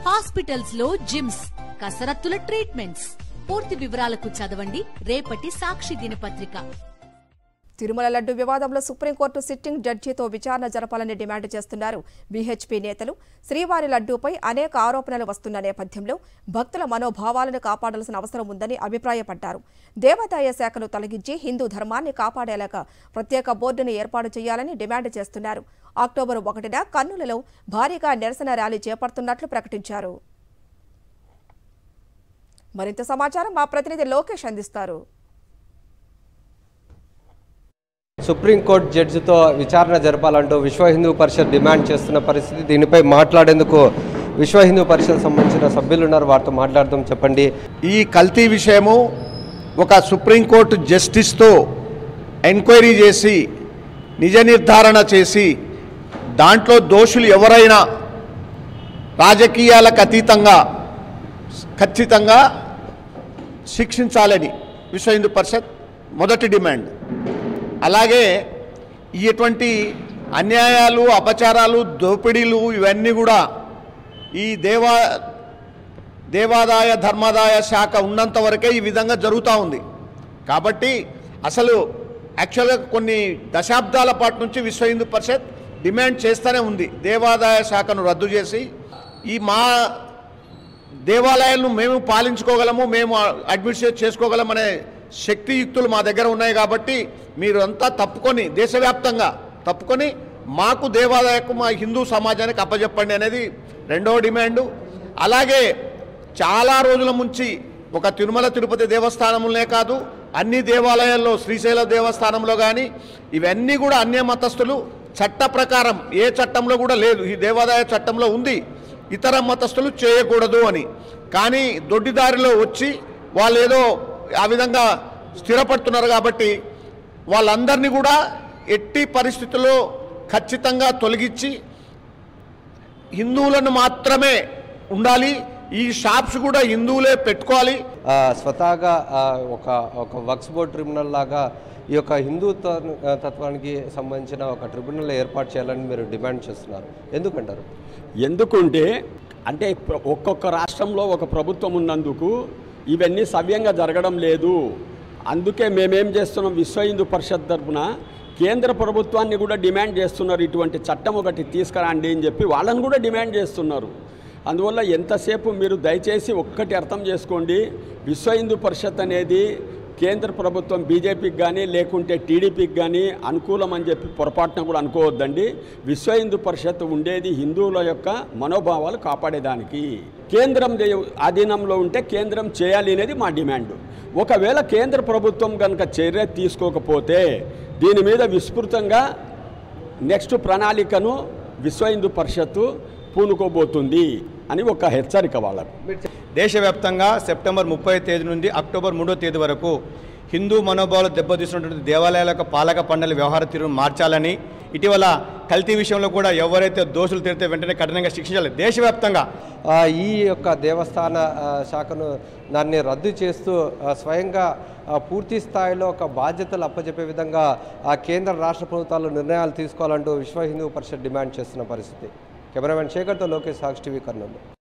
Hospitals లో gyms, కసరత్తుల treatments. పూర్తి వివరాలకు చదవండి రేపటి సాక్షి దినపత్రిక. తిరుమల లడ్డు వివాదంలో సుప్రీంకోర్టు సిట్టింగ్ జడ్జితో విచారణ జరపాలని డిమాండ్ చేస్తున్నారు బీహెచ్పీ నేతలు. శ్రీవారి లడ్డూపై అనేక ఆరోపణలు వస్తున్న నేపథ్యంలో భక్తుల మనోభావాలను కాపాడాల్సిన అవసరం ఉందని అభిప్రాయపడ్డారు. దేవాదాయ శాఖను తొలగించి హిందూ ధర్మాన్ని కాపాడేలాగా ప్రత్యేక బోర్డును ఏర్పాటు చేయాలని డిమాండ్ చేస్తున్నారు. అక్టోబర్ 1న కర్నూలులో భారీగా నిరసన ర్యాలీ చేపడుతున్నట్లు ప్రకటించారు. మరింత సమాచారం మా ప్రతినిధి లోకేష్ అందిస్తారు. సుప్రీంకోర్టు జడ్జితో విచారణ జరపాలంటూ విశ్వ హిందూ పరిషత్ డిమాండ్ చేస్తున్న పరిస్థితి. దీనిపై మాట్లాడేందుకు విశ్వ హిందూ పరిషత్ సంబంధించిన సభ్యులు ఉన్నారు, వారితో మాట్లాడదాం. చెప్పండి, ఈ కల్తీ విషయము ఒక సుప్రీంకోర్టు జస్టిస్తో ఎంక్వైరీ చేసి నిజ నిర్ధారణ చేసి దాంట్లో దోషులు ఎవరైనా రాజకీయాలకు అతీతంగా ఖచ్చితంగా శిక్షించాలని విశ్వ హిందూ పరిషత్ మొదటి డిమాండ్. అలాగే ఇటువంటి అన్యాయాలు, అపచారాలు, దోపిడీలు ఇవన్నీ కూడా ఈ దేవాదాయ ధర్మాదాయ శాఖ ఉన్నంత వరకే ఈ విధంగా జరుగుతూ ఉంది. కాబట్టి అసలు యాక్చువల్గా కొన్ని దశాబ్దాల పాటు నుంచి విశ్వ హిందూ పరిషత్ డిమాండ్ చేస్తూనే ఉంది, దేవాదాయ శాఖను రద్దు చేసి ఈ మా దేవాలయాలను మేము పాలించుకోగలము, మేము అడ్మినిస్ట్రేట్ చేసుకోగలమనే శక్తియుక్తులు మా దగ్గర ఉన్నాయి. కాబట్టి మీరు అంతా తప్పుకొని, దేశవ్యాప్తంగా తప్పుకొని మాకు దేవాదాయకు, మా హిందూ సమాజానికి అప్పచెప్పండి అనేది రెండవ డిమాండు. అలాగే చాలా రోజుల నుంచి ఒక తిరుమల తిరుపతి దేవస్థానంలోనే కాదు, అన్ని దేవాలయాల్లో, శ్రీశైల దేవస్థానంలో కానీ ఇవన్నీ కూడా అన్య మతస్థులు చట్ట ప్రకారం ఏ చట్టంలో కూడా లేదు, ఈ దేవాదాయ చట్టంలో ఉంది ఇతర మతస్థులు చేయకూడదు అని. కానీ దొడ్డిదారిలో వచ్చి వాళ్ళు ఏదో ఆ విధంగా స్థిరపడుతున్నారు. కాబట్టి వాళ్ళందరినీ కూడా ఎట్టి పరిస్థితుల్లో ఖచ్చితంగా తొలగించి హిందువులను మాత్రమే ఉండాలి, ఈ షాప్స్ కూడా హిందువులే పెట్టుకోవాలి. స్వతహాగా ఒక వక్ఫ్ బోర్డ్ ట్రిబ్యునల్ లాగా ఈ యొక్క హిందూ తత్వానికి సంబంధించిన ఒక ట్రిబ్యునల్ ఏర్పాటు చేయాలని మీరు డిమాండ్ చేస్తున్నారు. ఎందుకంటారు? ఎందుకంటే అంటే ఒక్కొక్క రాష్ట్రంలో ఒక ప్రభుత్వం ఉన్నందుకు ఇవన్నీ సవ్యంగా జరగడం లేదు. అందుకే మేమేం చేస్తున్నాం, విశ్వ హిందూ పరిషత్ తరఫున కేంద్ర ప్రభుత్వాన్ని కూడా డిమాండ్ చేస్తున్నారు, ఇటువంటి చట్టం ఒకటి తీసుకురండి అని చెప్పి వాళ్ళని కూడా డిమాండ్ చేస్తున్నారు. అందువల్ల ఎంతసేపు మీరు దయచేసి ఒక్కటి అర్థం చేసుకోండి, విశ్వ హిందూ పరిషత్ అనేది కేంద్ర ప్రభుత్వం బీజేపీకి కానీ లేకుంటే టీడీపీకి కానీ అనుకూలం అని చెప్పి పొరపాటున కూడా అనుకోవద్దండి. విశ్వ హిందూ పరిషత్ ఉండేది హిందువుల యొక్క మనోభావాలు కాపాడేదానికి. కేంద్రం ఆధీనంలో ఉంటే కేంద్రం చేయాలి అనేది మా డిమాండ్. ఒకవేళ కేంద్ర ప్రభుత్వం కనుక చర్య తీసుకోకపోతే దీని మీద విస్తృతంగా నెక్స్ట్ ప్రణాళికను విశ్వ హిందూ పరిషత్తు పూనుకోబోతుంది అని ఒక హెచ్చరిక వాళ్ళకు. దేశవ్యాప్తంగా సెప్టెంబర్ 30వ తేదీ నుండి అక్టోబర్ 3వ తేదీ వరకు హిందూ మనోభావాలు దెబ్బతీస్తున్నటువంటి దేవాలయాల యొక్క పాలక మండలి వ్యవహార తీరును మార్చాలని, ఇటీవల కల్తీ విషయంలో కూడా ఎవరైతే దోషులు తెలితే వెంటనే కఠినంగా శిక్షించాలి. దేశవ్యాప్తంగా ఈ యొక్క దేవస్థాన శాఖను దాన్ని రద్దు చేస్తూ స్వయంగా పూర్తి స్థాయిలో ఒక బాధ్యతలు అప్పచెప్పే విధంగా కేంద్ర రాష్ట్ర ప్రభుత్వాలు నిర్ణయాలు తీసుకోవాలంటూ విశ్వ హిందూ పరిషత్ డిమాండ్ చేస్తున్న పరిస్థితి. కెమెరామెన్ శేఖర్తో లోకేష్, సాక్షి టీవీ, కర్నూలు.